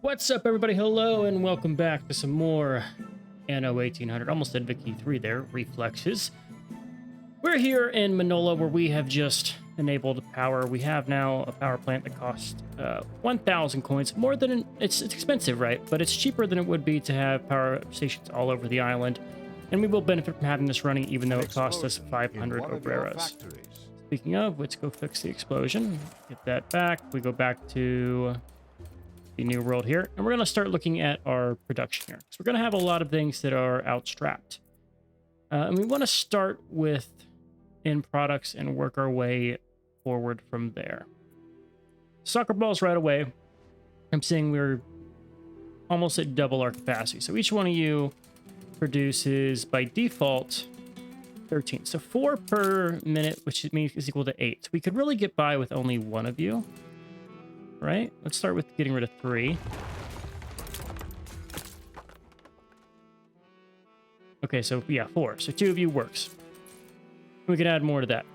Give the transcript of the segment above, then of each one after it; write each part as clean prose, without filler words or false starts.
What's up, everybody? Hello, and welcome back to some more Anno 1800. Almost did Vicky 3 there, reflexes. We're here in Manola, where we have just enabled power. We have now a power plant that costs 1,000 coins. More than it's expensive, right? But it's cheaper than it would be to have power stations all over the island. And we will benefit from having this running, even though it costs us 500 obreras. Speaking of, let's go fix the explosion. Get that back. We go back to the new world here, and we're going to start looking at our production here. So we're going to have a lot of things that are outstrapped. And we want to start with end products and work our way forward from there. Soccer balls right away. I'm seeing we're almost at double our capacity. So each one of you produces, by default, 13. So 4 per minute, which means is equal to 8. So we could really get by with only one of you. Right? Let's start with getting rid of 3. Okay, so yeah, 4. So 2 of you works. We can add more to that.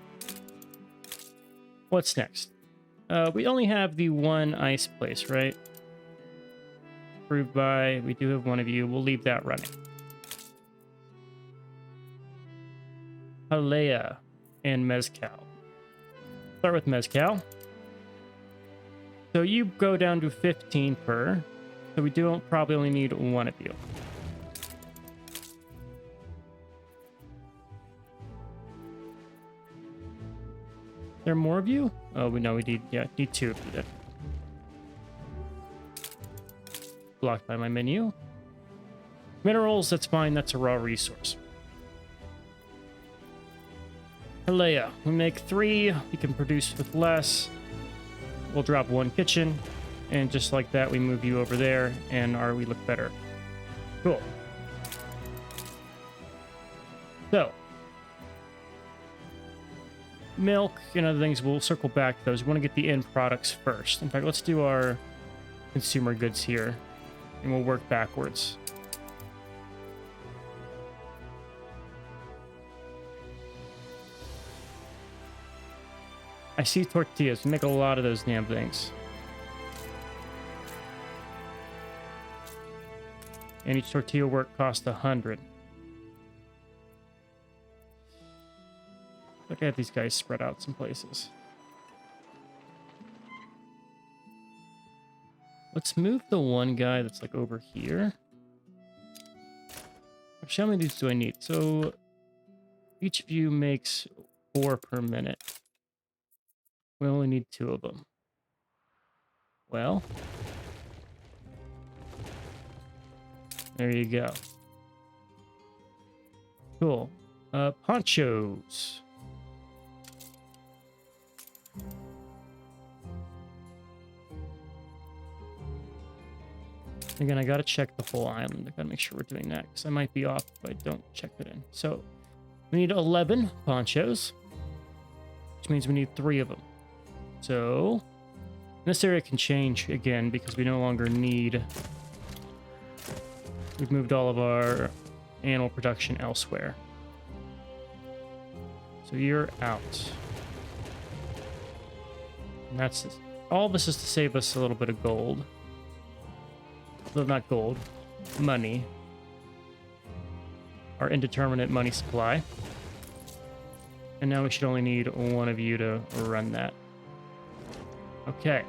What's next? We only have the one ice place, right? Approved by, we do have one of you. We'll leave that running. Halea and Mezcal. Start with Mezcal. So you go down to 15 per. So we do probably only need one of you. There are more of you? Oh, we know we need 2 of you then. Blocked by my menu. Minerals, that's fine. That's a raw resource. Halea, we make 3. We can produce with less. We'll drop 1 kitchen, and just like that, we move you over there, and we look better. Cool. So, milk and other things, we'll circle back to those. We want to get the end products first. In fact, let's do our consumer goods here, and we'll work backwards. I see tortillas. We make a lot of those damn things. And each tortilla work costs 100. Look at these guys spread out some places. Let's move the one guy that's like over here. Actually, how many of these do I need? So each of you makes 4 per minute. We only need 2 of them. Well, there you go. Cool. Ponchos. Again, I gotta check the whole island. I gotta make sure we're doing that, because I might be off if I don't check it in. So, we need 11 ponchos, which means we need 3 of them. So, this area can change again because we no longer need... We've moved all of our animal production elsewhere. So you're out. And that's... All this is to save us a little bit of gold. Well, not gold. Money. Our indeterminate money supply. And now we should only need one of you to run that. Okay.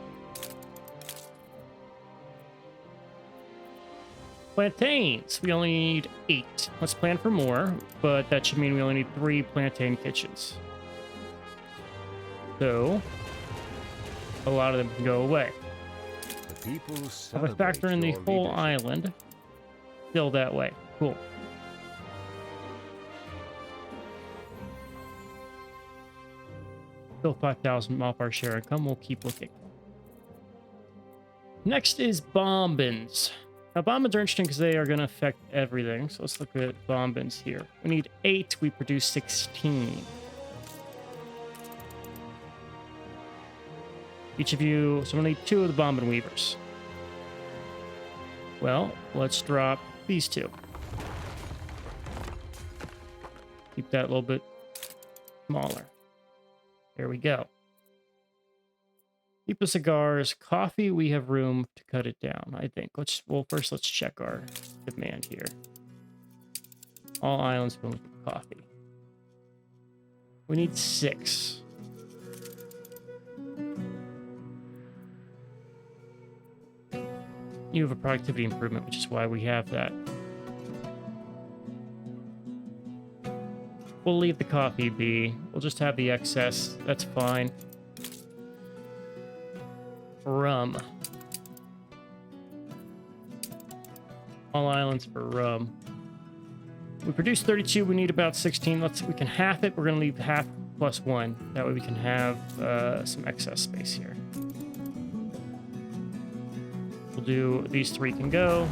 Plantains. We only need 8. Let's plan for more, but that should mean we only need 3 plantain kitchens. So, a lot of them can go away. If I factor in the whole island, still that way. Cool. Still 5,000 off our share income. We'll keep looking. Next is bombins. Now, bombins are interesting because they are going to affect everything. So let's look at bombins here. We need 8. We produce 16. Each of you... So we need 2 of the bombin weavers. Well, let's drop these 2. Keep that a little bit smaller. There we go. Keep the cigars. Coffee, we have room to cut it down, I think. First let's check our demand here. All islands filled with coffee. We need 6. You have a productivity improvement, which is why we have that. We'll leave the coffee be. We'll just have the excess. That's fine. Rum. All islands for rum. We produce 32. We need about 16. We can half it. We're going to leave half plus 1. That way we can have some excess space here. We'll do these 3 can go.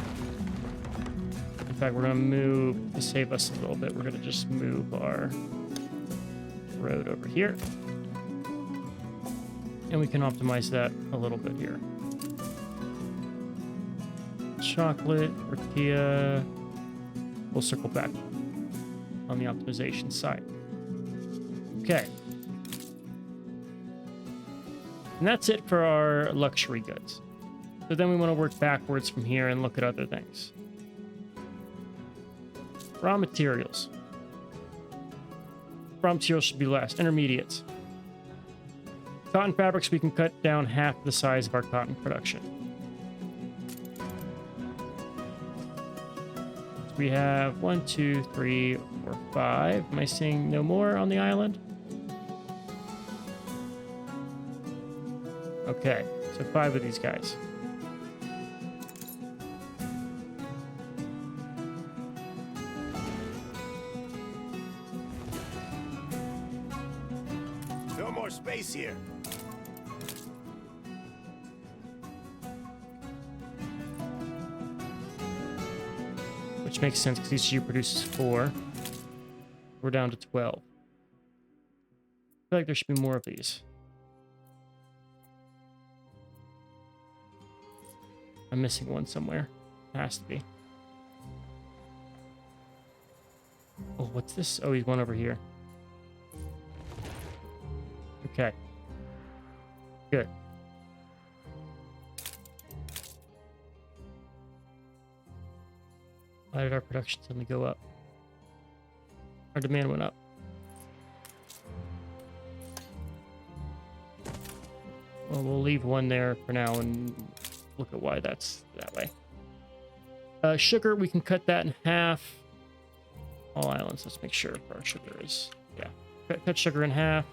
In fact, we're going to move to save us a little bit. We're going to just move our road over here. And we can optimize that a little bit here. Chocolate, tortilla. We'll circle back on the optimization side. Okay. And that's it for our luxury goods. So then we want to work backwards from here and look at other things. Raw materials. Raw materials should be less. Intermediates. Cotton fabrics, we can cut down half the size of our cotton production. So we have 1, 2, 3, 4, 5. Am I seeing no more on the island? Okay, so 5 of these guys. No more space here. Which makes sense because each of you produces 4. We're down to 12. I feel like there should be more of these. I'm missing one somewhere. Has to be. Oh, what's this? Oh, he's one over here. Okay. Good. Why did our production suddenly go up? Our demand went up. Well, we'll leave one there for now and look at why that's that way. Sugar, we can cut that in half. All islands, let's make sure our sugar is... Yeah. Cut sugar in half.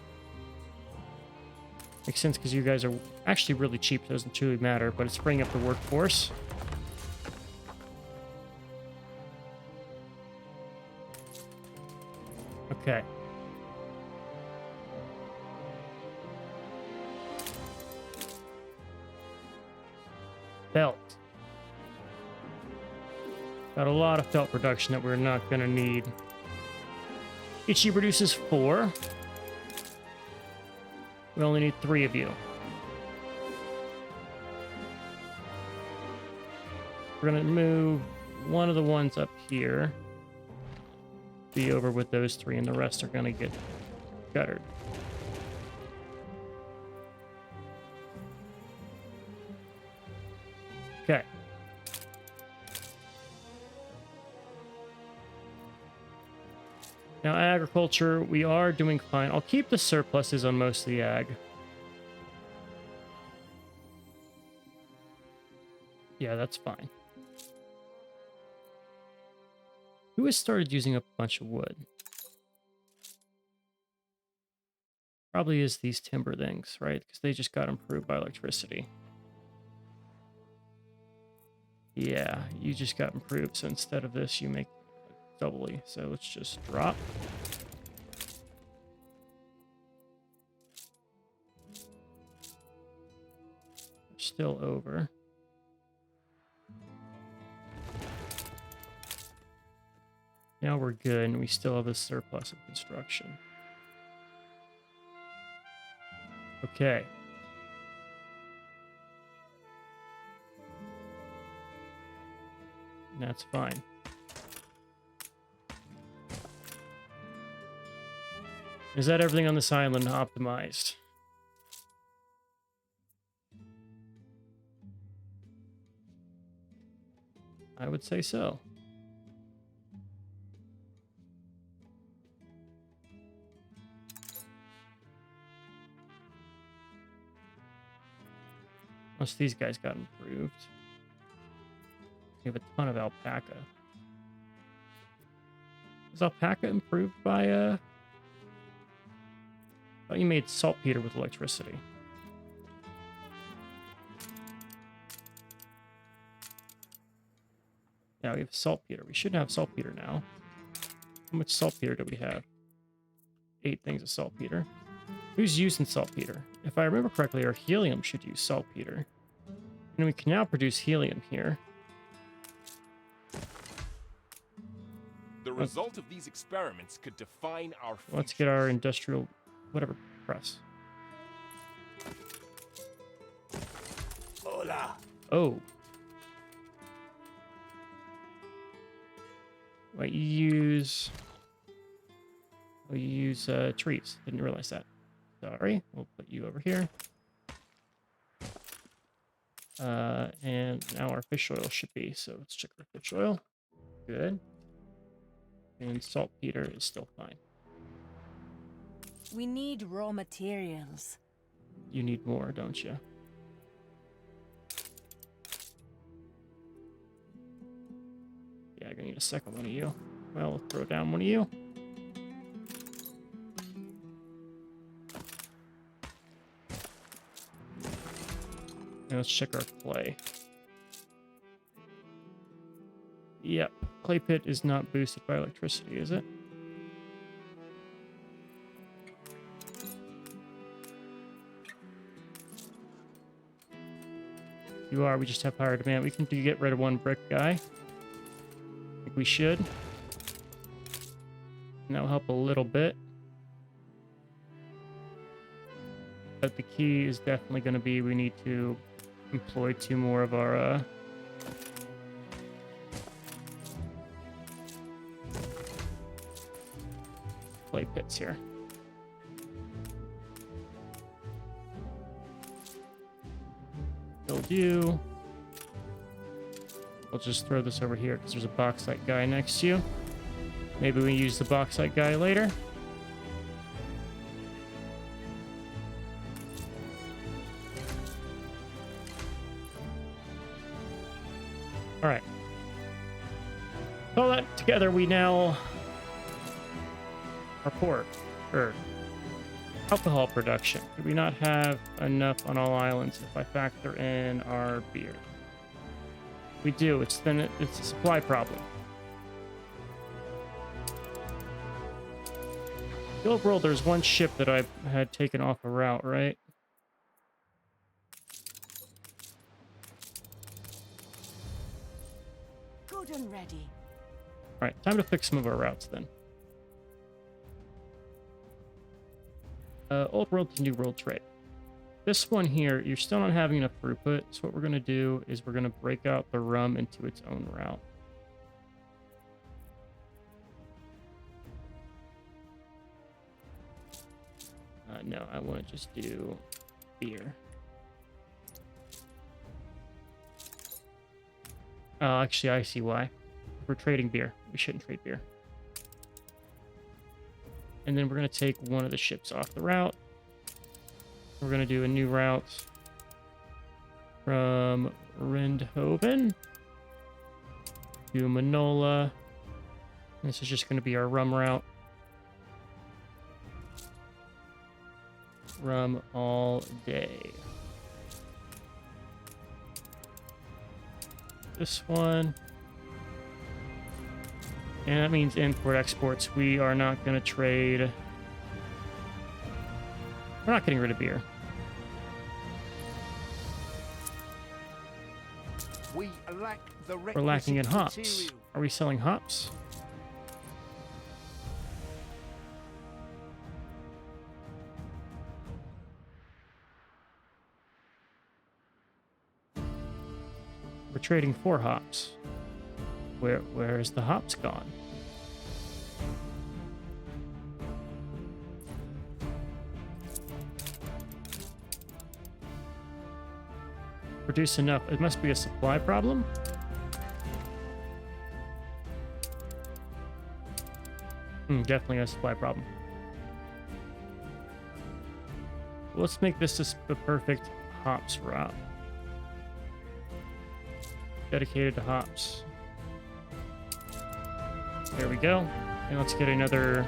Makes sense because you guys are actually really cheap. It doesn't truly matter, but it's bringing up the workforce. Okay. Felt. Got a lot of felt production that we're not going to need. Ichi produces 4. We only need 3 of you. We're going to move one of the ones up here. Be over with those 3, and the rest are going to get guttered. Okay. Now, agriculture, we are doing fine. I'll keep the surpluses on most of the ag. Yeah, that's fine. Who has started using up a bunch of wood? Probably is these timber things, right? Because they just got improved by electricity. Yeah, you just got improved, so instead of this, you make doubly. So let's just drop. We're still over. Now we're good, and we still have a surplus of construction. Okay. That's fine. Is that everything on this island optimized? I would say so. Unless these guys got improved. We have a ton of alpaca. Is alpaca improved by I thought you made saltpeter with electricity. Yeah, we have saltpeter. We should have saltpeter now. How much saltpeter do we have? 8 things of saltpeter. Who's using saltpeter? If I remember correctly, our helium should use saltpeter. And we can now produce helium here. The result of these experiments could define our future. Let's get our industrial, whatever, press. Hola. Oh. Wait, you use... Oh, you use trees. Didn't realize that. Sorry. We'll put you over here. And now our fish oil should be. So let's check our fish oil. Good. And saltpeter is still fine. We need raw materials. You need more, don't you? Yeah, I'm gonna need a second one of you. Well, we'll throw down one of you. And let's check our clay. Yep, clay pit is not boosted by electricity, is it? You are, we just have higher demand. We can get rid of one brick guy. I think we should. And that'll help a little bit. But the key is definitely going to be we need to employ 2 more of our clay pits here. Build you. I'll just throw this over here because there's a bauxite guy next to you. Maybe we use the bauxite guy later. All right. All that together, we now report alcohol production. Do we not have enough on all islands if I factor in our beer? We do. It's a supply problem. The old world, there's one ship that I had taken off a route, right? Good and ready. All right, time to fix some of our routes then. Old world to new world trade. This one here, you're still not having enough throughput. So what we're going to do is we're going to break out the rum into its own route. No, I want to just do beer. Oh, actually, I see why. We're trading beer. We shouldn't trade beer. And then we're going to take one of the ships off the route. We're going to do a new route from Rindhoven to Manola. This is just going to be our rum route. Rum all day. This one. And that means import exports. We are not going to trade. We're not getting rid of beer. We lack the We're lacking in requisite hops. material. Are we selling hops? We're trading 4 hops. Where is the hops gone? Produce enough. It must be a supply problem. Definitely a supply problem. Let's make this the perfect hops route. Dedicated to hops. There we go. And let's get another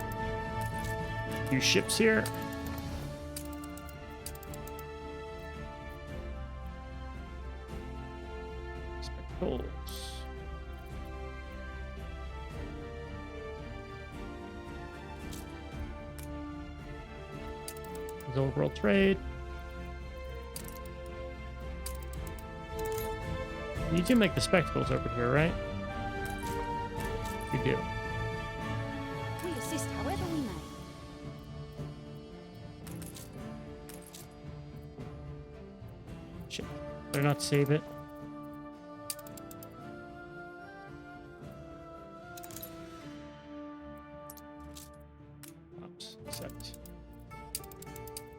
few ships here. Spectacles. Old world trade. You do make the spectacles over here, right? You do. We assist however we may. Shit. Better not save it. Oops, accept.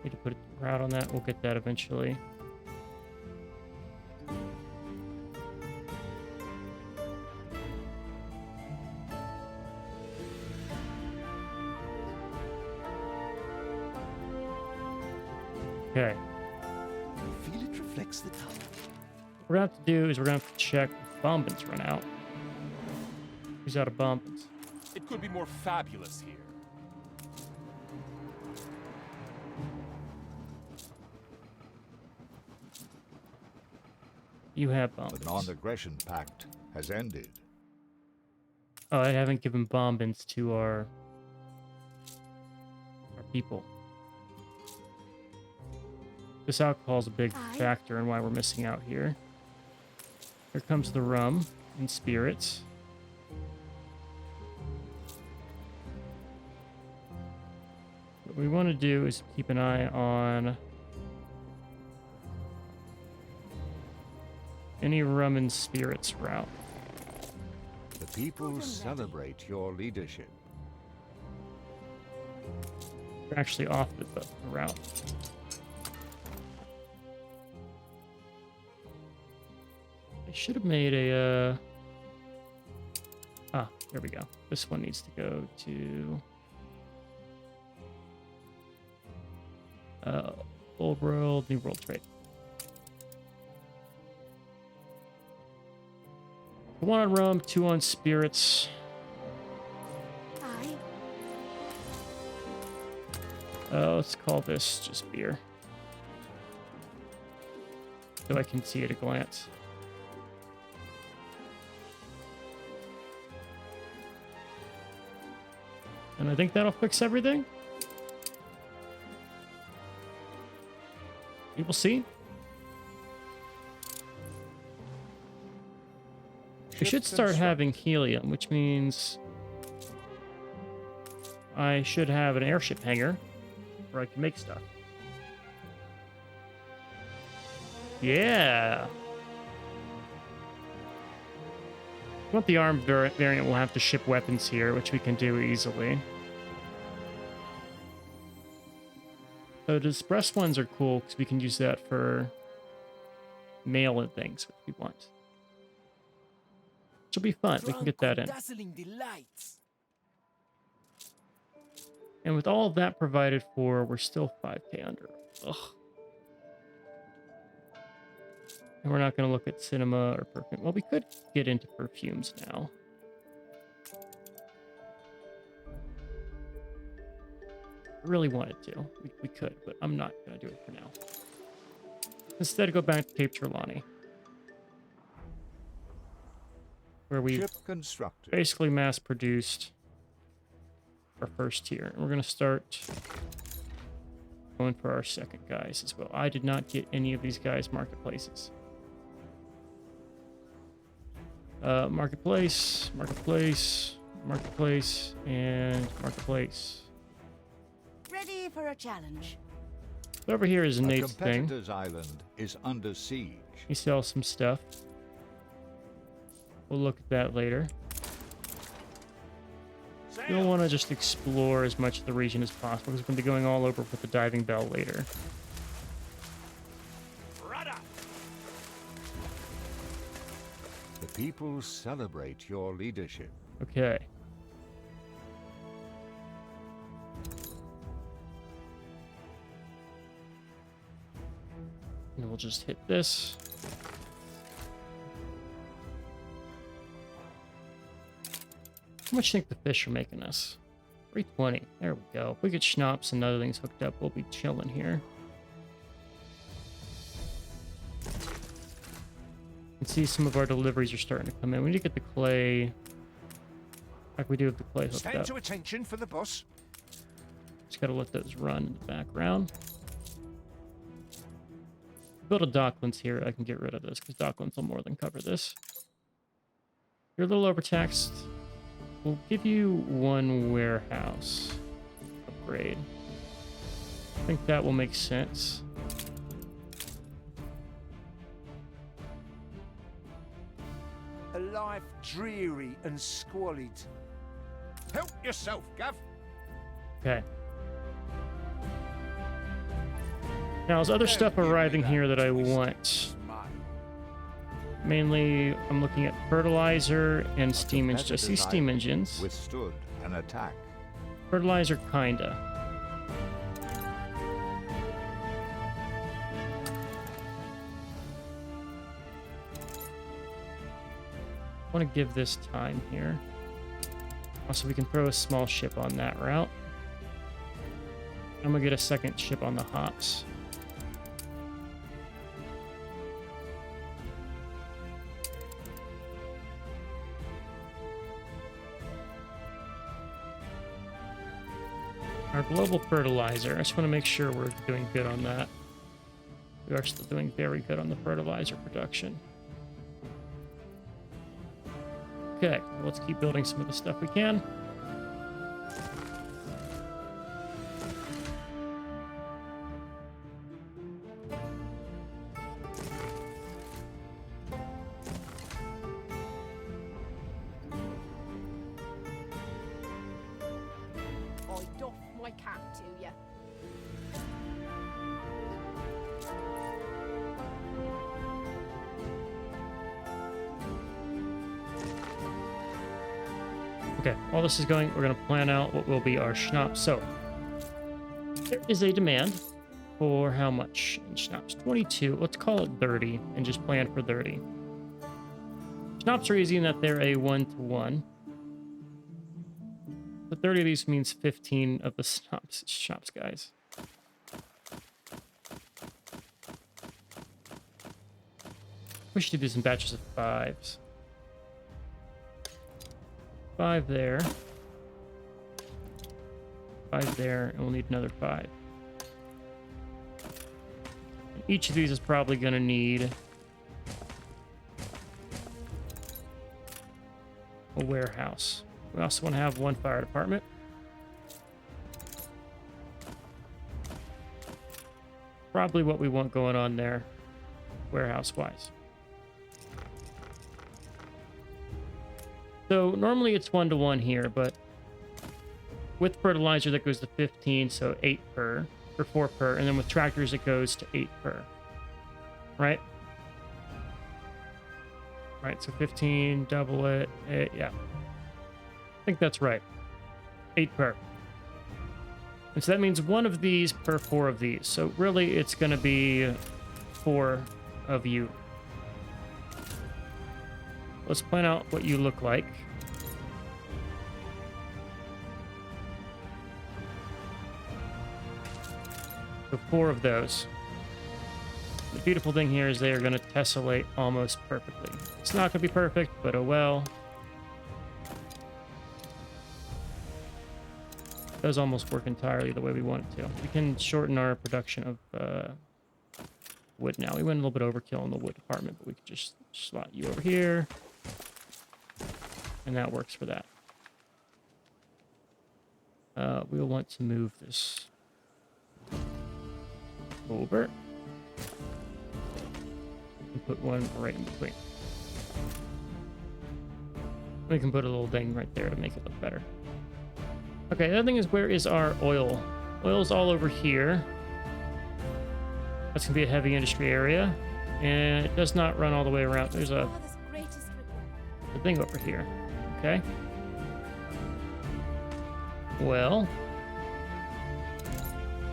Need to put a route on that. We'll get that eventually. Okay. I feel it reflects the color. What we're gonna have to do is we're gonna have to check if bombins run out. Who's out of bombins? It could be more fabulous here. You have The bombins. non-aggression pact has ended. Oh, I haven't given bombins to our people. This alcohol is a big factor in why we're missing out here. Here comes the rum and spirits. What we want to do is keep an eye on any rum and spirits route. The people celebrate your leadership. We're actually off the route. I should have made a there we go. This one needs to go to Old World, New World Trade. One on rum, two on spirits. Aye. Let's call this just beer. So I can see at a glance. And I think that'll fix everything. We will see. We should start having helium, which means I should have an airship hangar where I can make stuff. Yeah. If you want the armed variant, we'll have to ship weapons here, which we can do easily. So the express ones are cool because we can use that for mail and things, which we want. Which will be fun. We can get that in. Dazzling delights. And with all of that provided for, we're still 5k under. Ugh. And we're not going to look at cinema or perfume. Well, we could get into perfumes now. I really wanted to. We could, but I'm not going to do it for now. Instead, go back to Cape Trelawney, where we Ship constructed. basically mass-produced our first tier. And we're going to start going for our second guys as well. I did not get any of these guys marketplaces. Marketplace, marketplace, marketplace, and marketplace. Ready for a challenge. So over here is A Nate's thing. competitor's island is under siege. He sells some stuff. We'll look at that later. You'll want to just explore as much of the region as possible because we're going to be going all over with the diving bell later. The people celebrate your leadership. Okay. just hit this. How much do you think the fish are making us? 320. There we go. If we get schnapps and other things hooked up, we'll be chilling here. You can see some of our deliveries are starting to come in. We need to get the clay. Like we do have the clay hooked Stand up. to attention for the boss. Just gotta let those run in the background. Build a docklands here. I can get rid of this because docklands will more than cover this. You're a little overtaxed. We'll give you one warehouse upgrade. I think that will make sense. A life dreary and squalid. Help yourself, Gav. Okay. Now, there's other stuff arriving here that I want. Smile. Mainly, I'm looking at fertilizer and steam engines. I see steam engines. Withstood an attack. Fertilizer, kinda. I want to give this time here. Also, we can throw a small ship on that route. I'm gonna get a second ship on the hops. Our global fertilizer, I just want to make sure we're doing good on that. We are still doing very good on the fertilizer production. Okay, let's keep building some of the stuff we can. I doff my cap to you. Okay, while this is going, we're going to plan out what will be our schnapps. So, there is a demand for how much in schnapps? 22. Let's call it 30 and just plan for 30. Schnapps are easy in that they're a 1-to-1. So 30 of these means 15 of the schnapps, guys. We should do this in batches of 5s. 5 there. 5 there, and we'll need another 5. And each of these is probably going to need a warehouse. We also want to have one fire department. Probably what we want going on there, warehouse-wise. So normally it's 1-to-1 here, but with fertilizer that goes to 15, so 8 per, or 4 per, and then with tractors it goes to 8 per. Right? Right, so 15, double it, 8, yeah. I think that's right. 8 per. And so that means 1 of these per 4 of these. So really it's going to be 4 of you. Let's plan out what you look like. So 4 of those. The beautiful thing here is they are going to tessellate almost perfectly. It's not going to be perfect, but oh well. It does almost work entirely the way we want it to. We can shorten our production of wood now. We went a little bit overkill in the wood department, but we could just slot you over here. And that works for that. We'll want to move this over. And put one right in between. We can put a little thing right there to make it look better. Okay, the other thing is, where is our oil? Oil's all over here. That's going to be a heavy industry area. And it does not run all the way around. There's a Father's greatest reward. thing over here. Okay. Well,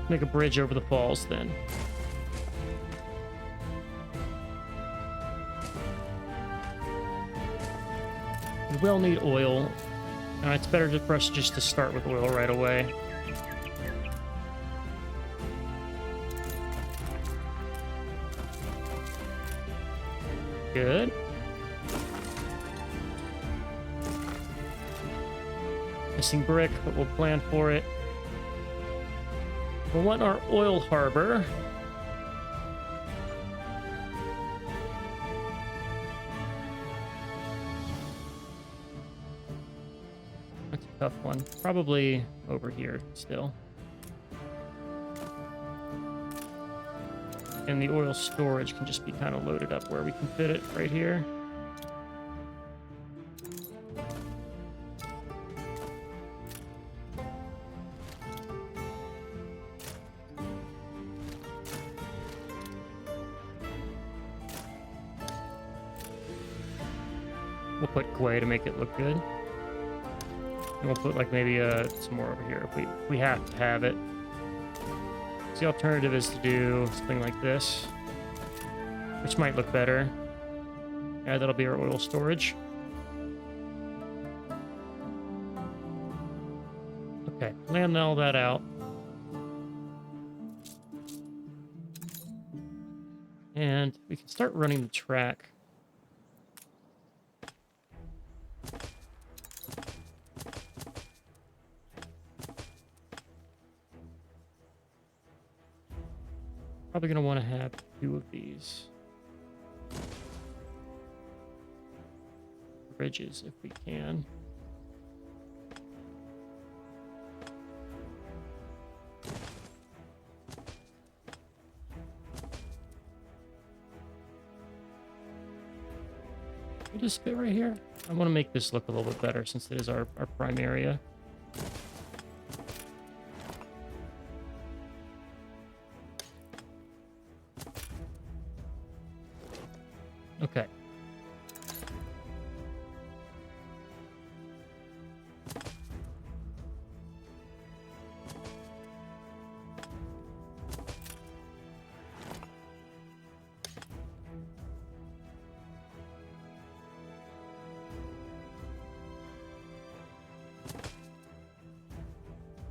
make a bridge over the falls then. We will need oil. It's better for us just to start with oil right away. Good. Missing brick, but we'll plan for it. We'll want our oil harbor. That's a tough one. Probably over here still. And the oil storage can just be kind of loaded up where we can fit it right here. We'll put clay to make it look good. And we'll put like maybe some more over here if we have to have it. The alternative is to do something like this, which might look better. Yeah, that'll be our oil storage. Okay, plan all that out. And we can start running the track. Probably going to want to have 2 of these bridges if we can. We'll just fit right here. I want to make this look a little bit better since it is our prime area. Okay.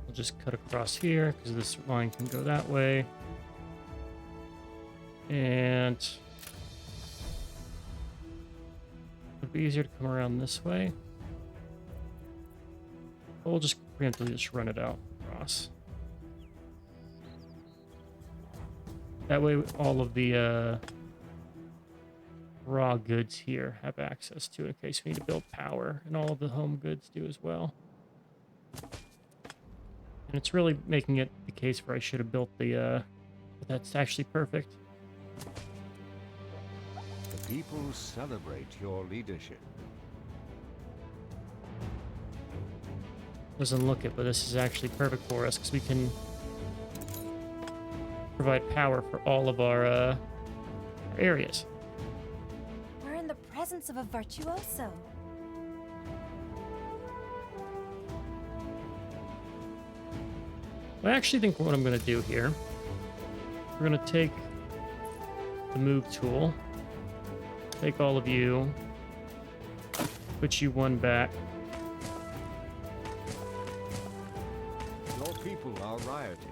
We'll just cut across here because this line can go that way. And it'd be easier to come around this way. But we'll just preemptively just run it out across. That way all of the raw goods here have access to it in case we need to build power, and all of the home goods do as well. And it's really making it the case where I should have built the but that's actually perfect. The people celebrate your leadership. Doesn't look it, but this is actually perfect for us because we can provide power for all of our areas. We're in the presence of a virtuoso. I actually think what I'm going to do here, we're going to take the move tool, take all of you, put you one back. Your people are rioting.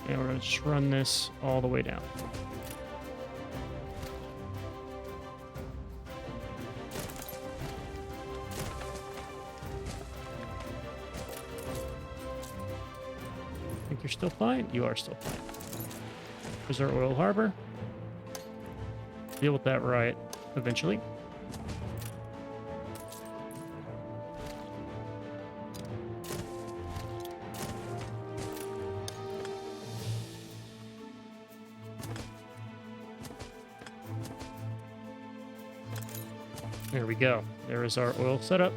And we're going to just run this all the way down. Think you're still fine? You are still fine. There's our oil harbor. Deal with that riot eventually. There we go. There is our oil setup.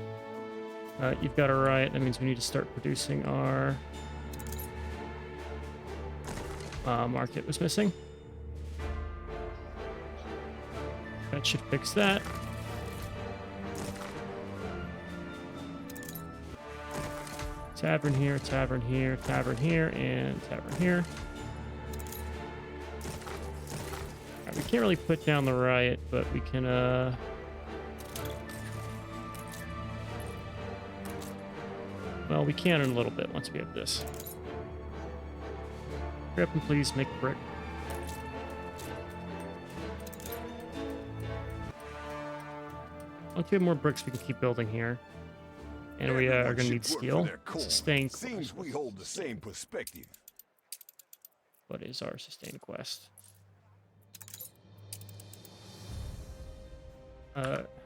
You've got a riot. That means we need to start producing our market was missing. That should fix that. Tavern here, tavern here, tavern here, and tavern here. Alright, we can't really put down the riot, but we can, well, we can in a little bit once we have this. Hurry up and please make brick. Once we have more bricks, we can keep building here. And we are going to need steel. Sustain quest. Seems we hold the same perspective. What is our sustain quest?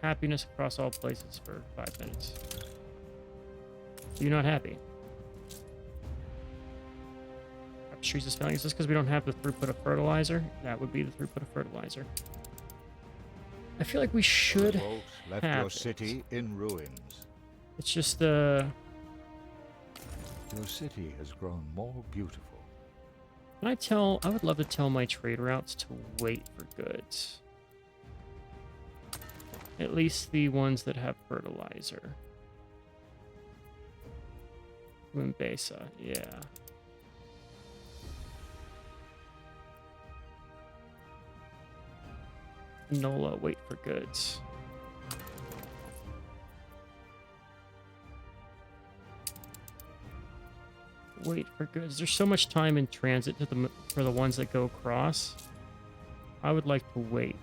Happiness across all places for 5 minutes. You're not happy. Trees is failing. Is this because we don't have the throughput of fertilizer? That would be the throughput of fertilizer. I feel like we should Revolt left have your it. city in ruins. It's just Your city has grown more beautiful. I would love to tell my trade routes to wait for goods. At least the ones that have fertilizer. Wimbesa, yeah. Nola, wait for goods. Wait for goods. There's so much time in transit for the ones that go across. I would like to wait.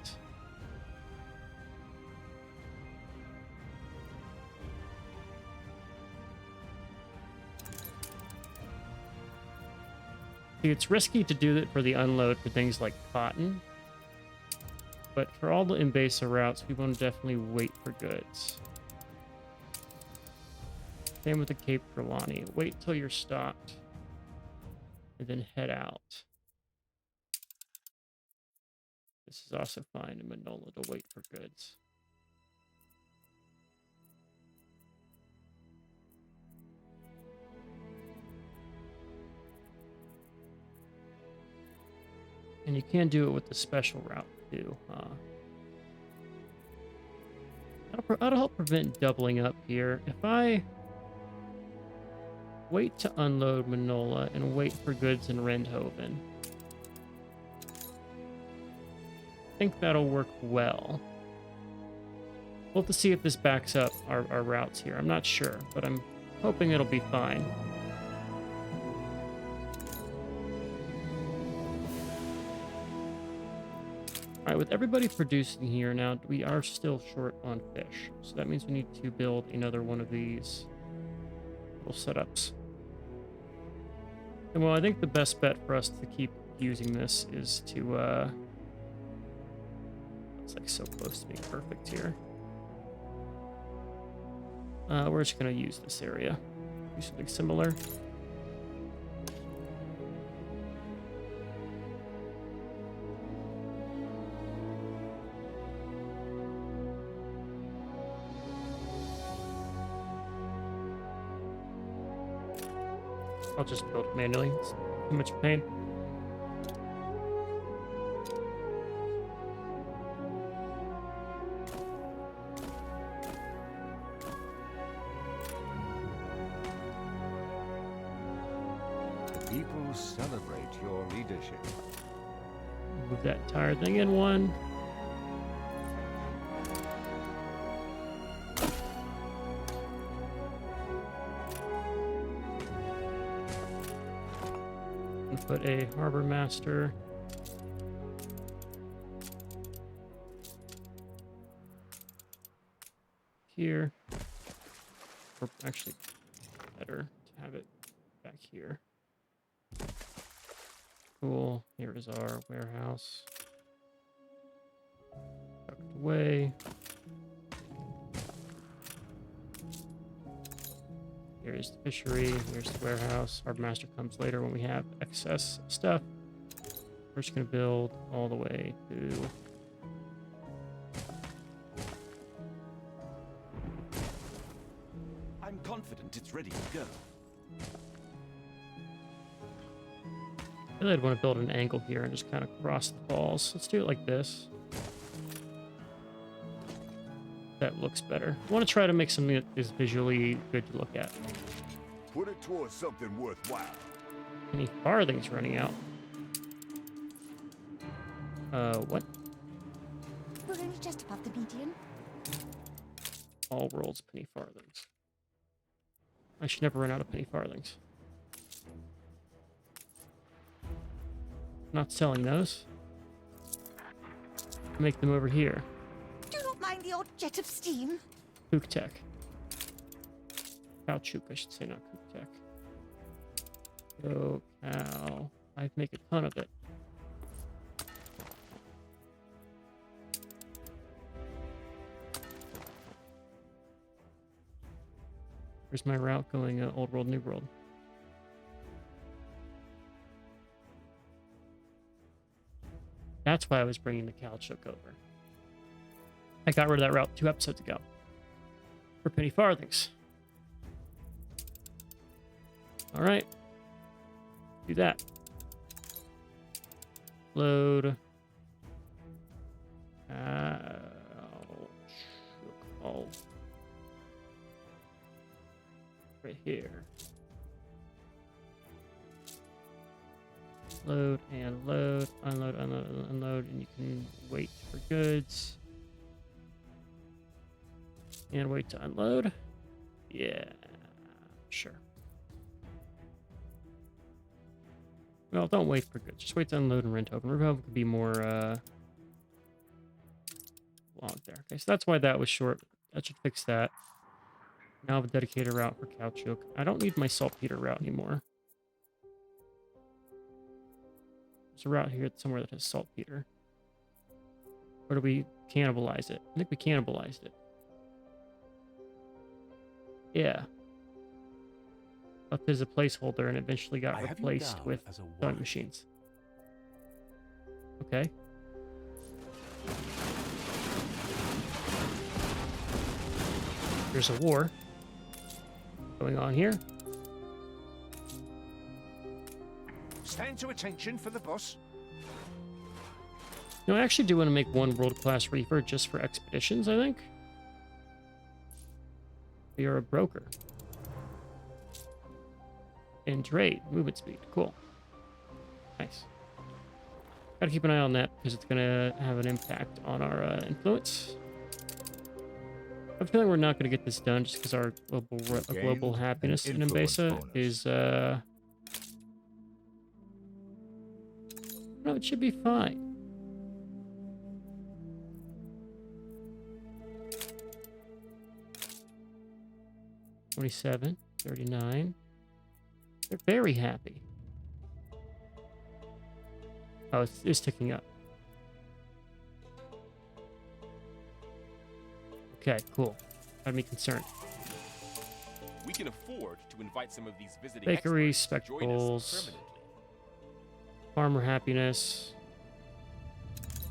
See, it's risky to do that for the unload for things like cotton. But for all the Mbesa routes, we want to definitely wait for goods. Same with the Cape Trelawney. Wait till you're stocked. And then head out. This is also fine in Manola to wait for goods. And you can do it with the special route too. That'll help prevent doubling up here. If I wait to unload Manola and wait for goods in Rendhoven, I think that'll work well. We'll have to see if this backs up our routes here. I'm not sure, but I'm hoping it'll be fine. Alright, with everybody producing here now, we are still short on fish. So that means we need to build another one of these little setups. And well, I think the best bet for us to keep using this is to, it's like so close to being perfect here. We're just going to use this area. Do something similar. I'll just build it manually. It's too much pain. The people celebrate your leadership. Move that entire thing in one. Put a harbor master here, or actually better to have it back here. Cool. Here is our warehouse tucked away. Here's the fishery, here's the warehouse. Harbor master comes later when we have excess stuff. We're just going to build all the way to... I'm confident it's ready to go. I really want to build an angle here and just kind of cross the falls. Let's do it like this. That looks better. I want to try to make something that is visually good to look at. Put it towards something worthwhile. Any farthings running out? What? We're only just above the median. All worlds penny farthings. I should never run out of penny farthings. Not selling those. Make them over here. Do not mind the odd jet of steam. Kook Tech. Caoutchouc, I should say, not Kook Tech. Go cow. I make a ton of it. Where's my route going? Old World, New World. That's why I was bringing the caoutchouc over. I got rid of that route 2 episodes ago. For penny farthings. All right. Do that. Load. Oh. Right here. Load and load, unload, unload, unload, and you can wait for goods. And wait to unload. Yeah, sure. Well, don't wait for goods. Just wait to unload and rent token. Revolve could be more long there. Okay, so that's why that was short. That should fix that. Now I have a dedicated route for caoutchouc. I don't need my saltpeter route anymore. There's a route here somewhere that has saltpeter. Or do we cannibalize it? I think we cannibalized it. Yeah. Left as a placeholder and eventually got replaced with sewing machines. Okay. There's a war going on here. Stand to attention for the boss. No, I actually do want to make one world-class reaver just for expeditions, I think. We are a broker. And trade. Movement speed. Cool. Nice. Gotta keep an eye on that because it's gonna have an impact on our influence. I'm feeling we're not gonna get this done just because our global happiness in Mbesa is no, it should be fine. $27, $39. They're very happy. Oh, it's ticking up. Okay, cool. Got me concerned. We can afford to invite some of these visiting Bakery, experts to join us spectacles, permanently. farmer happiness.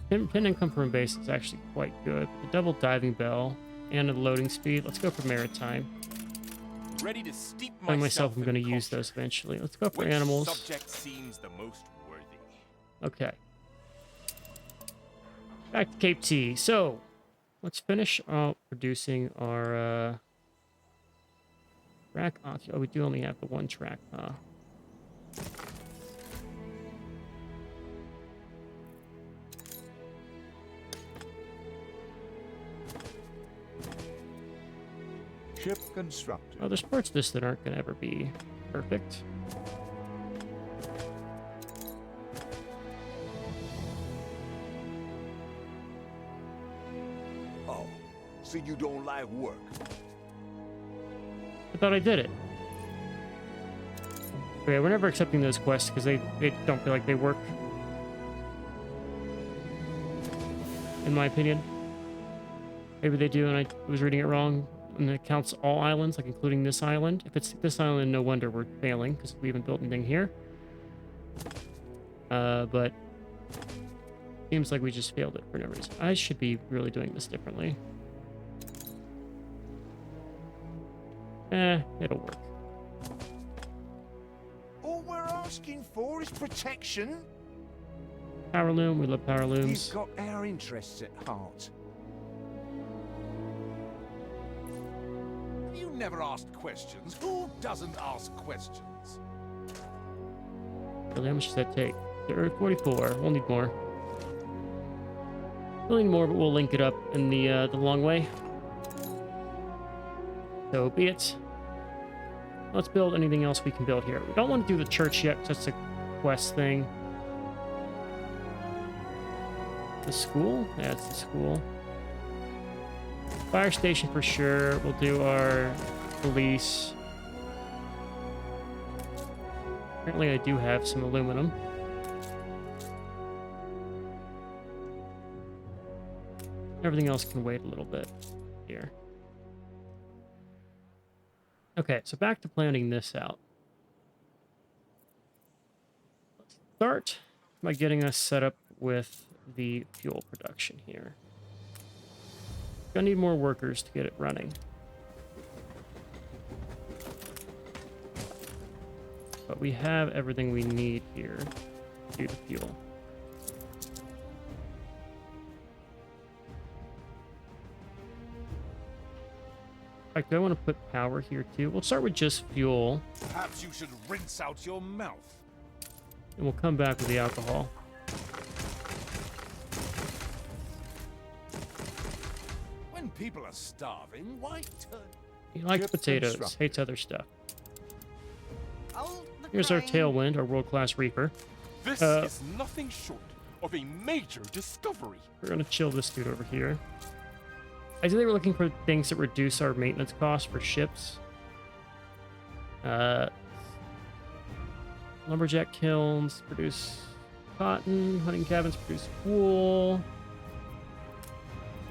Pin income from base is actually quite good. The double diving bell and the loading speed. Let's go for maritime. Ready to steep Myself, I'm in going to use culture. those eventually. Let's go for Which animals. subject seems the most worthy? Okay. Back to Cape T. So, let's finish producing our track. Oh, we do only have the one track, huh? Ship constructed. Oh, there's parts of this that aren't going to ever be perfect. Oh, so you don't like work? I thought I did it. Okay, we're never accepting those quests because they don't feel like they work. In my opinion. Maybe they do and I was reading it wrong. And it counts all islands, like including this island. If it's this island, no wonder we're failing because we haven't built anything here. But seems like we just failed it for no reason. I should be really doing this differently. It'll work. All we're asking for is protection. Power loom, we love power looms. You've got our interests at heart. You never asked questions. Who doesn't ask questions? Really, how much does that take? 44. We'll need more. We'll need more, but we'll link it up in the long way. So be it. Let's build anything else we can build here. We don't want to do the church yet, because that's a quest thing. The school? Yeah, it's the school. Fire station for sure. We'll do our police. Apparently I do have some aluminum. Everything else can wait a little bit here. Okay, so back to planning this out. Let's start by getting us set up with the fuel production here. Gonna need more workers to get it running. But we have everything we need here to do the fuel. In fact, I want to put power here too. We'll start with just fuel, Perhaps you should rinse out your mouth. and we'll come back with the alcohol. When people are starving, why turn? He likes Ship potatoes, constructed. hates other stuff. Hold the Here's our crane. Tailwind, our world-class Reaper. This Uh, is nothing short of a major discovery. We're gonna chill this dude over here. Ideally, we're looking for things that reduce our maintenance costs for ships. Lumberjack kilns produce cotton. Hunting cabins produce wool.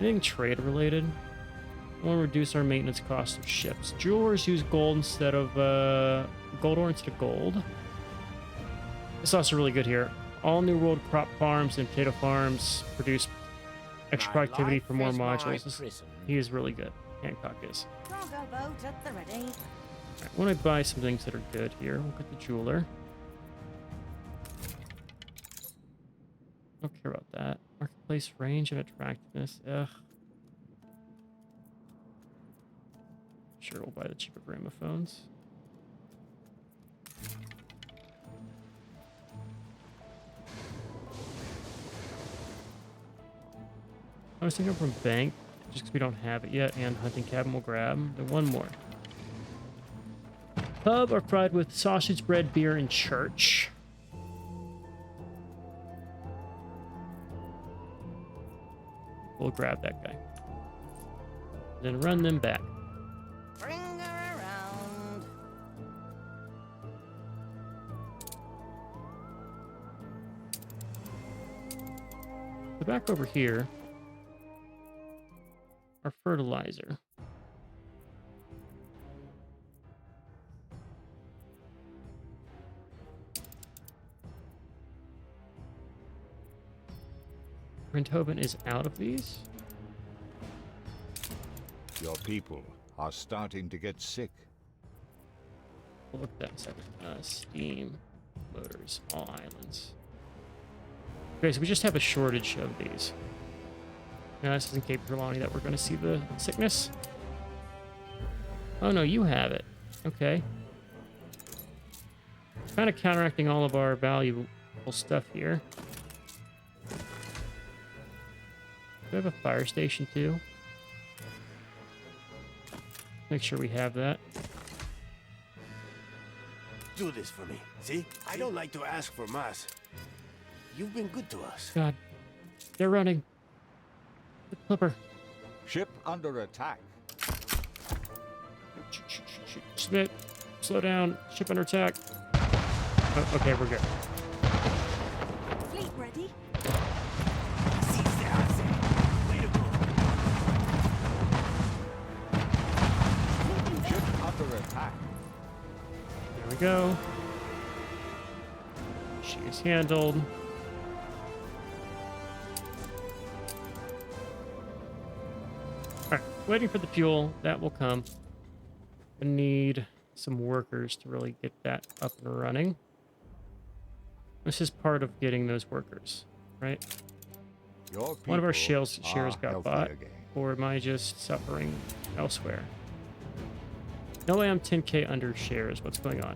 Anything trade related? I want to reduce our maintenance costs of ships. Jewelers use gold instead of gold ore instead of gold. It's also really good here. All New World crop farms and potato farms produce extra productivity for more modules. He is really good. Hancock is. Cargo boat at the ready. Alright, when I buy some things that are good here, we'll get the jeweler. Don't care about that. Marketplace range and attractiveness. Ugh. Sure, we'll buy the cheaper gramophones. I was thinking from bank, just because we don't have it yet, and hunting cabin will grab. Then one more. Pub are fried with sausage, bread, beer, and church. We'll grab that guy. Then run them back. Bring her around. So back over here, our fertilizer. Renthoven is out of these. Your people are starting to get sick. We'll look at that in a second. Steam, motors, all islands. Okay, so we just have a shortage of these. Now, this isn't Cape Trelawney that we're going to see the sickness. Oh, no, you have it. Okay. Kind of counteracting all of our valuable stuff here. Do we have a fire station, too? Make sure we have that. Do this for me. See? I don't like to ask for much. You've been good to us. God. They're running. The clipper. Ship under attack. Shoot. Submit. Slow down. Ship under attack. Oh, okay, we're good. Fleet ready. Ship under attack. There we go. She is handled. Alright, waiting for the fuel. That will come. I need some workers to really get that up and running. This is part of getting those workers, right? Your One of our people shares are got healthy bought, again. or am I just suffering elsewhere? No way I'm 10k under shares. What's going on?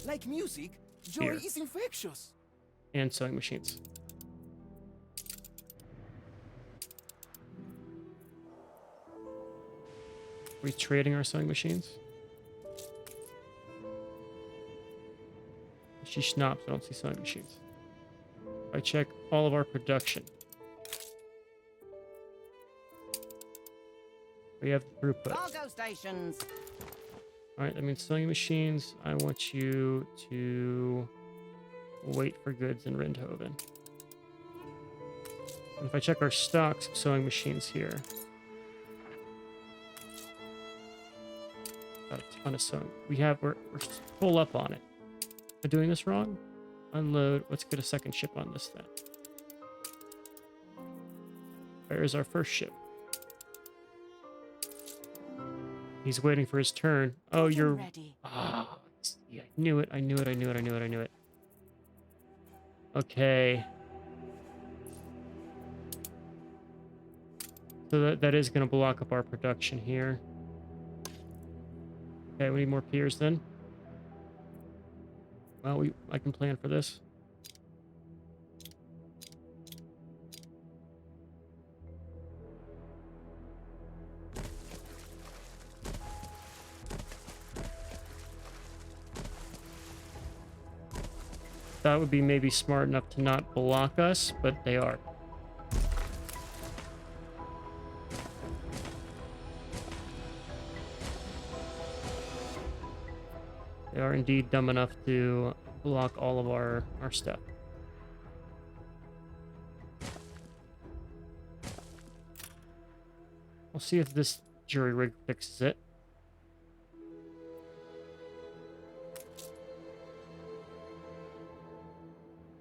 Like music, joy Here. is infectious. and sewing machines. Are we trading our sewing machines? She schnapps, I don't see sewing machines. I check all of our production. We have throughput. Cargo stations. All right, that means sewing machines. I want you to wait for goods in Rindhoven. And if I check our stocks of sewing machines here, got a ton of sewing. We're full up on it. Am I doing this wrong? Unload. Let's get a second ship on this then. Where is our first ship? He's waiting for his turn. Oh, you're ready. Ah, yeah, I knew it. I knew it. I knew it. I knew it. I knew it. Okay. So that is going to block up our production here. Okay, we need more piers then. Well, I can plan for this. That would be maybe smart enough to not block us, but they are. They are indeed dumb enough to block all of our stuff. We'll see if this jury rig fixes it.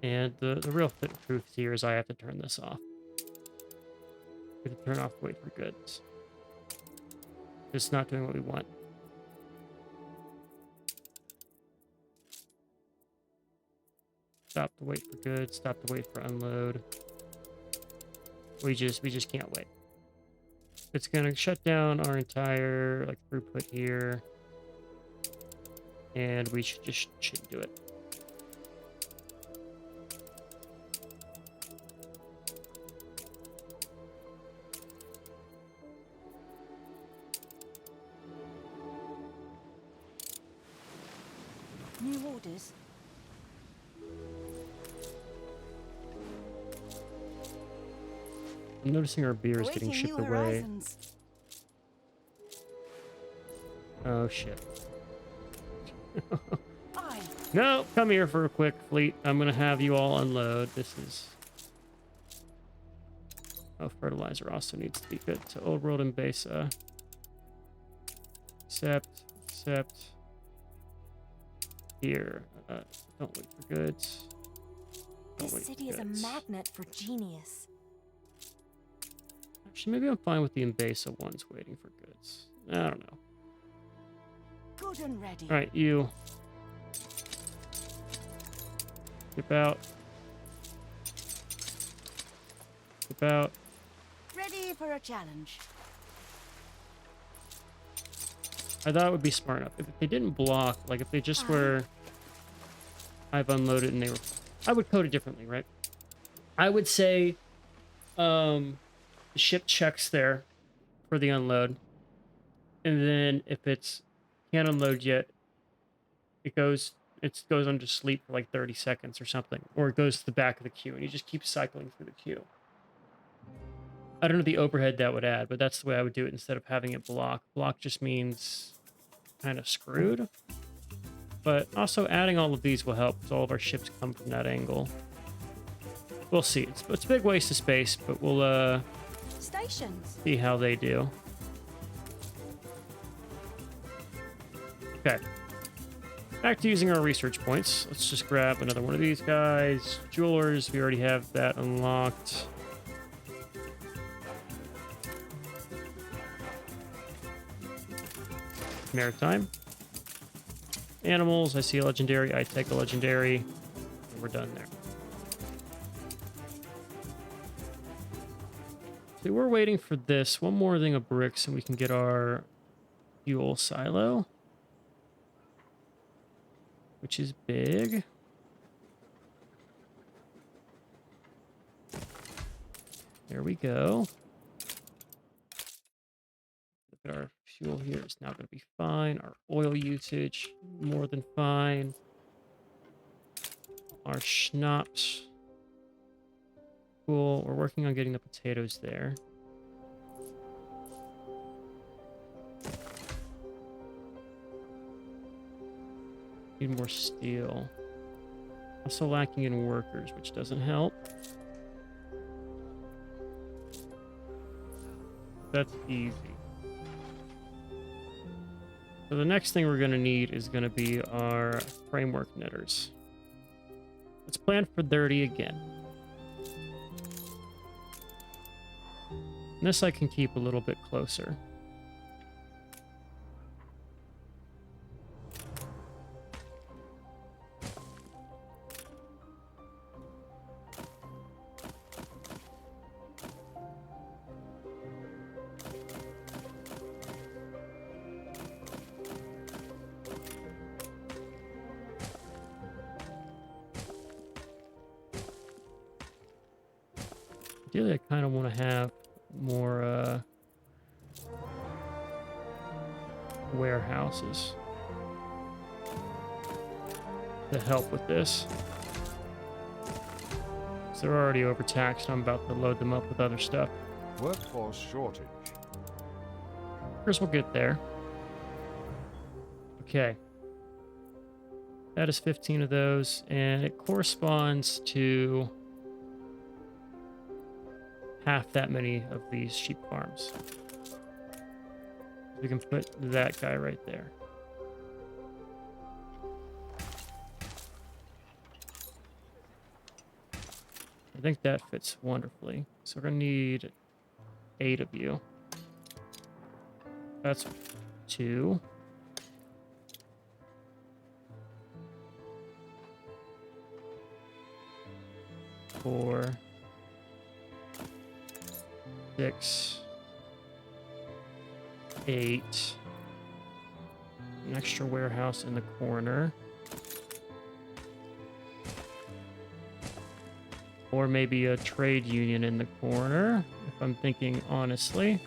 And the real truth here is I have to turn this off. We have to turn off wait for goods. It's not doing what we want. Stop the wait for goods, stop the wait for unload. We just can't wait. It's gonna shut down our entire throughput here. And we shouldn't do it. New orders. I'm noticing our beer is getting Awaiting shipped new away. horizons. Oh shit. Aye. No, come here for a quick fleet. I'm gonna have you all unload. This is... Oh, fertilizer also needs to be good. So Old World and Besa. Accept. Here. Don't wait for goods. Don't This wait for city is a goods. magnet for genius. Actually, maybe I'm fine with the Embasa ones waiting for goods. I don't know. Good and ready. All right, you. Skip out. Skip out. Ready for a challenge. I thought it would be smart enough. If they didn't block, if they just were... I've unloaded and they were... I would code it differently, right? I would say... the ship checks there for the unload. And then if it's can't unload yet, it goes under sleep for 30 seconds or something. Or it goes to the back of the queue and you just keep cycling through the queue. I don't know the overhead that would add, but that's the way I would do it instead of having it block. Block just means kind of screwed. But also adding all of these will help because all of our ships come from that angle. We'll see. It's a big waste of space, but we'll Stations. see how they do. Okay. Back to using our research points. Let's just grab another one of these guys. Jewelers, we already have that unlocked. Maritime. Animals, I see a legendary. I take a legendary. And we're done there. So we're waiting for this. One more thing of bricks and we can get our fuel silo. Which is big. There we go. Look at our fuel here. It's now going to be fine. Our oil usage, more than fine. Our schnapps. Cool. We're working on getting the potatoes there. Need more steel. Also lacking in workers, which doesn't help. That's easy. So the next thing we're going to need is going to be our framework knitters. Let's plan for 30 again. And this I can keep a little bit closer. Ideally, I kind of want to have more warehouses to help with this. So they're already overtaxed. I'm about to load them up with other stuff. Workforce shortage. First, we'll get there. Okay. That is 15 of those, and it corresponds to half that many of these sheep farms. We can put that guy right there. I think that fits wonderfully. So we're gonna need 8 of you. That's 2. 4, 6, 8. An extra warehouse in the corner. Or maybe a trade union in the corner, if I'm thinking honestly.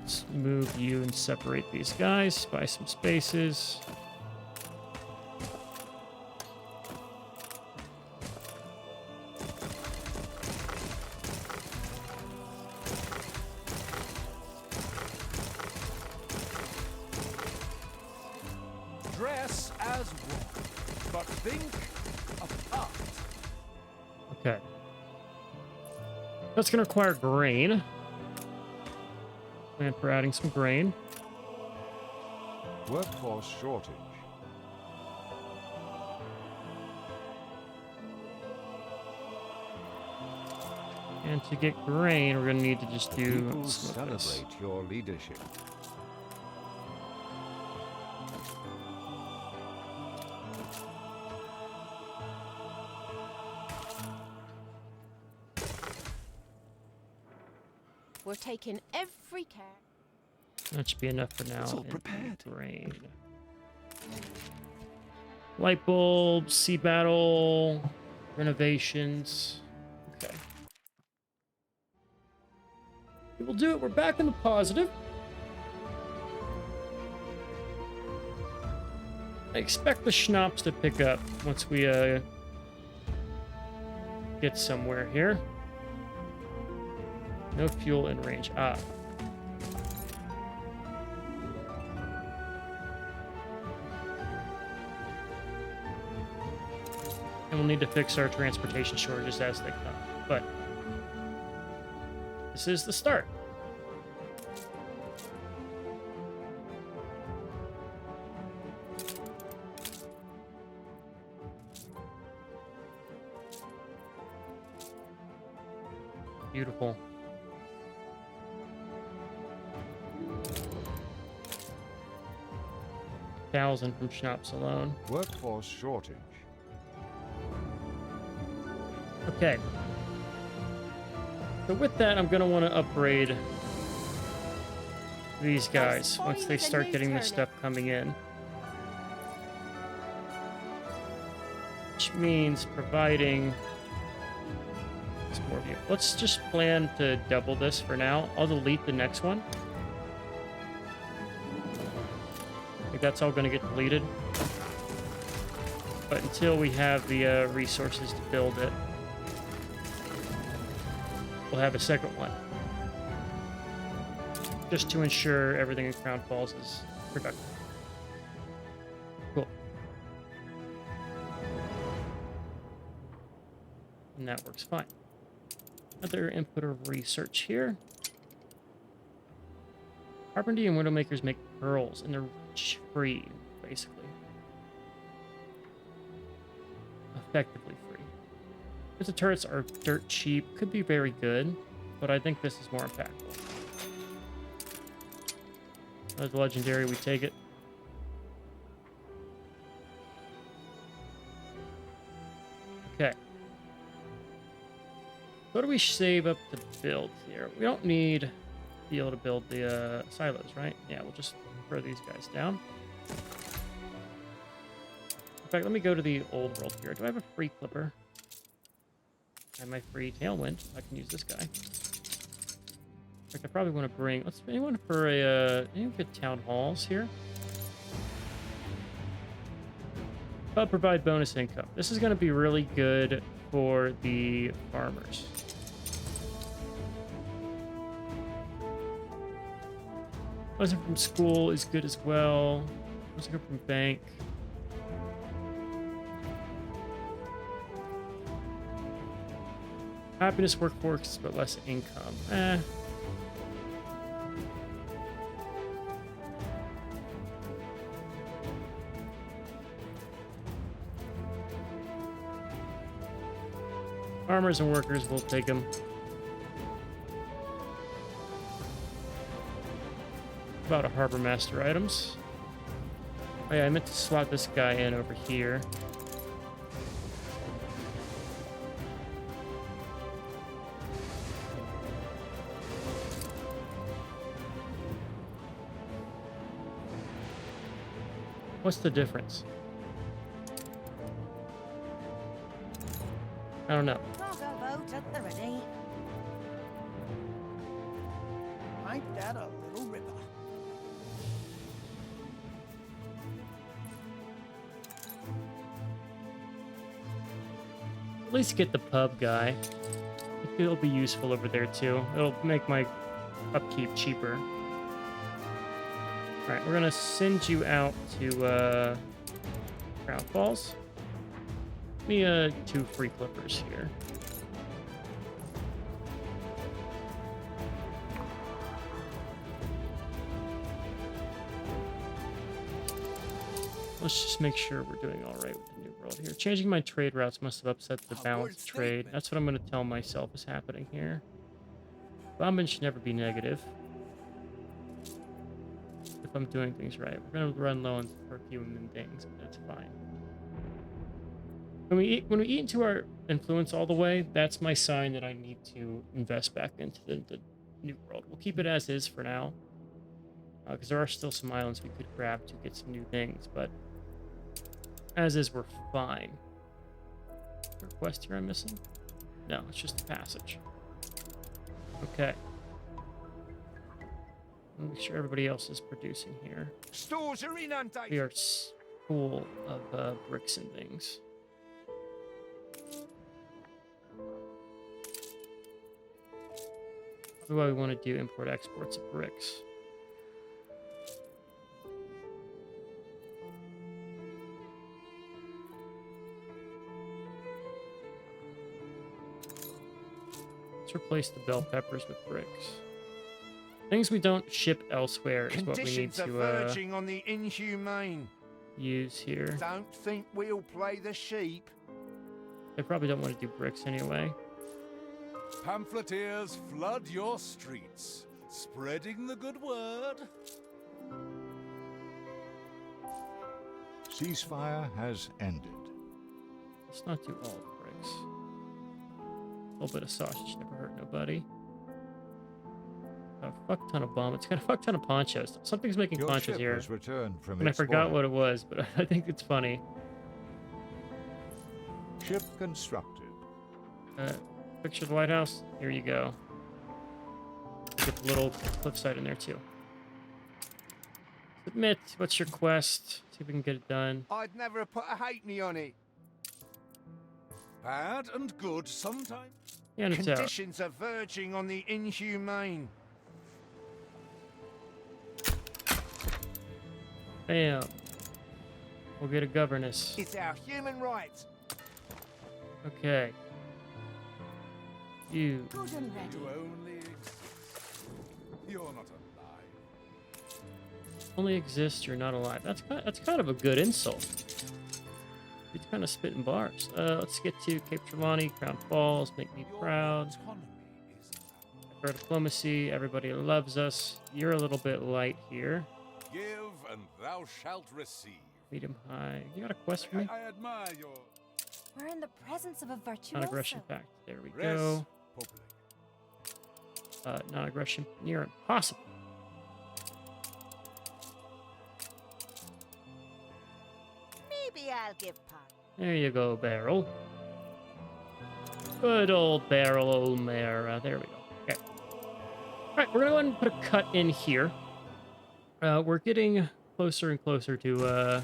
Let's move you and separate these guys by some spaces. Dress as one, but think apart. Okay. That's going to require grain. Plan for adding some grain. Workforce shortage. And to get grain, we're going to need to just do People some of this. celebrate your leadership. We're taking every care. That should be enough for now. It's all and prepared. Grain. Light bulbs, sea battle, renovations. Okay. We will do it. We're back in the positive. I expect the schnapps to pick up once we get somewhere here. No fuel in range. Ah. And we'll need to fix our transportation shortages as they come. But this is the start. Beautiful. $1,000 from schnapps alone. Workforce shortage. Okay. So with that, I'm going to want to upgrade these guys once they start getting this stuff coming in. Which means providing 6 more of you. Let's just plan to double this for now. I'll delete the next one. I think that's all going to get deleted. But until we have the resources to build it, we'll have a second one. Just to ensure everything in Crown Falls is productive. Cool. And that works fine. Another input of research here. Carpentry and Widowmakers make pearls, and they're free, basically. Effectively free. Because the turrets are dirt cheap, could be very good, but I think this is more impactful. As legendary, we take it. Okay. What do we save up to build here? We don't need to be able to build the silos, right? Yeah, we'll just throw these guys down. In fact, let me go to the old world here. Do I have a free clipper? I have my free tailwind. I can use this guy. In fact, I probably want to bring... Let's anyone for a... any good town halls here? But provide bonus income. This is going to be really good for the farmers. Wasn't from school is good as well. Wasn't from bank. Happiness workforce, but less income. Farmers and workers will take them. About a harbor master items. Oh yeah, I meant to slot this guy in over here. What's the difference? I don't know. Cargo boat at the ready. Ain't that a little river? At least get the pub guy. It'll be useful over there too. It'll make my upkeep cheaper. Alright, we're gonna send you out to Crown Falls. Give me 2 free clippers here. Let's just make sure we're doing all right with the new world here. Changing my trade routes must have upset the balanced trade. That's what I'm going to tell myself is happening here. Bombing should never be negative. If I'm doing things right. We're going to run low on perfume and things, but that's fine. When we eat into our influence all the way, that's my sign that I need to invest back into the new world. We'll keep it as is for now. Because there are still some islands we could grab to get some new things, but as is, we're fine. Is there a quest here I'm missing? No, it's just a passage. Okay. Make sure everybody else is producing here. Stores are inundated. We are full of bricks and things. What do I want to do? Import exports of bricks. Let's replace the bell peppers with bricks. Things we don't ship elsewhere is what we need Conditions are to verging on the inhumane. use here. Don't think we'll play the sheep. I probably don't want to do bricks anyway. Pamphleteers flood your streets, spreading the good word. Ceasefire has ended. Let's not do all the bricks. A little bit of sausage never hurt nobody. Got a fuck ton of bomb. It's got a fuck ton of ponchos. Something's making Your ponchos ship here. has returned from And I its forgot voyage. what it was, but I think it's funny. Ship constructed. Picture of the lighthouse. Here you go. Get the little cliffside in there too. Submit. What's your quest? See if we can get it done. I'd never have put a halfpenny on it. Bad and good sometimes. Yeah, and it's out. Conditions are verging on the inhumane. Bam. We'll get a governess. It's our human rights. Okay. You. Good and ready. You only exist. You're not alive. Only exist, you're not alive. That's kind of a good insult. He's kind of spitting bars. Let's get to Cape Trelawney, Crown Falls, make me Your proud. autonomy is For diplomacy, everybody loves us. You're a little bit light here. give and thou shalt receive. Medium high. You got a quest for me? I admire your We're in the presence of a virtuoso. Non-aggression pact. There we res go. public. Non-aggression near impossible. Maybe I'll give part. There you go, Barrel. Good old Barrel O'Mara. There we go. Okay. All right, we're gonna go ahead and put a cut in here. We're getting closer and closer to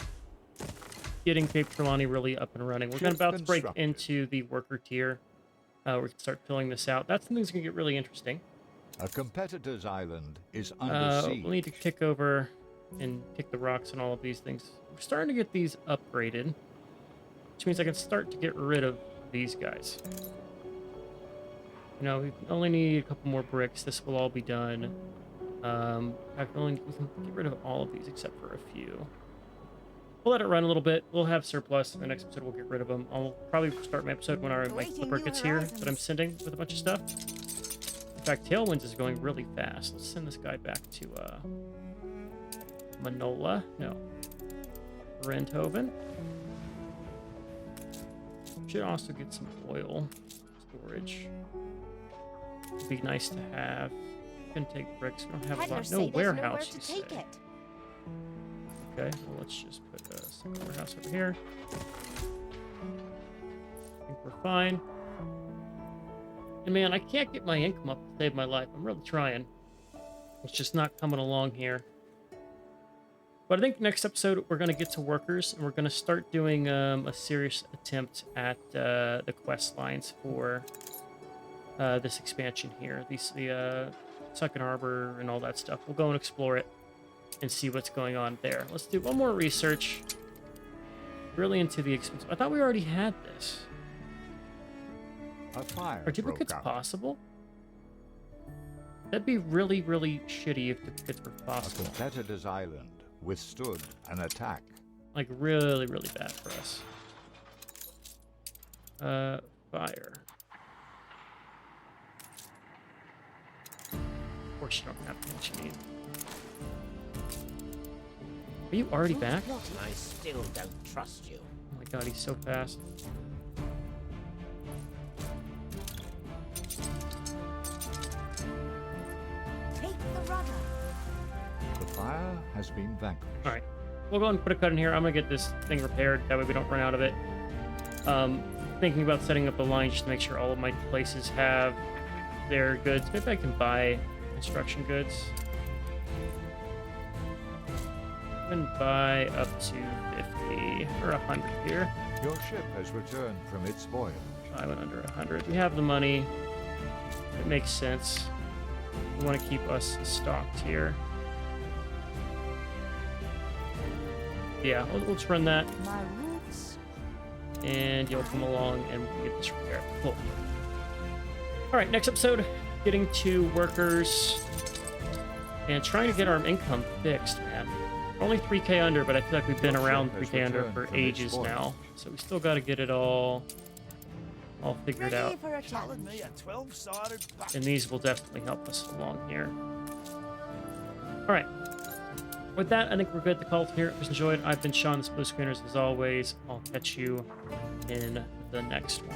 getting Cape Trelawney really up and running. We're about to break Constructed. into the worker tier. We can start filling this out. That's something that's gonna get really interesting. A competitor's island is under siege. We'll need to kick over and kick the rocks and all of these things. We're starting to get these upgraded, which means I can start to get rid of these guys. You know, we only need a couple more bricks. This will all be done. In fact, we can get rid of all of these except for a few. We'll let it run a little bit. We'll have surplus. In the next episode, we'll get rid of them. I'll probably start my episode when our Awaiting flipper new gets here that I'm horizons. sending with a bunch of stuff. In fact, Tailwinds is going really fast. Let's send this guy back to Manola. No. Renthoven. Should also get some oil storage. Would be nice to have. Can take bricks. We don't have a Peddlers lot. say No there's nowhere warehouse, to you take say. it. Okay, well, let's just put a second warehouse over here. I think we're fine. And man, I can't get my income up to save my life. I'm really trying. It's just not coming along here. But I think next episode we're going to get to workers, and we're going to start doing a serious attempt at the quest lines for this expansion here. The Sunken Harbor and all that stuff. We'll go and explore it and see what's going on there. Let's do one more research. Really into the expense. I thought we already had this. A fire Are duplicates broke out. possible? That'd be really, really shitty if duplicates were A possible. competitor's island withstood an attack. Like, really, really bad for us. Fire. Of course you don't have what you need. Are you already back? Oh I still don't trust you. my god, he's so fast. Take the rudder. The fire has been vanquished. All right, we'll go ahead and put a cut in here. I'm gonna get this thing repaired. That way we don't run out of it. Thinking about setting up a line just to make sure all of my places have their goods. Maybe I can buy construction goods. I can buy up to 50 or 100 here. Your ship has returned from its voyage. I went under 100. We have the money. It makes sense. We want to keep us stocked here. Yeah, we'll just run that. My roots. And you'll come along and we'll get this repaired. Cool. All right, next episode, getting to workers and trying to get our income fixed, man. We're only 3K under, but I feel like we've been Your around ship has 3K under returned for from its ages voyage. now. So we still got to get it all figured Ready out. for a Telling challenge. me a 12-sided back. And these will definitely help us along here. All right. With that, I think we're good to call it here. If you enjoyed, I've been Sean, the Blue Screeners, as always. I'll catch you in the next one.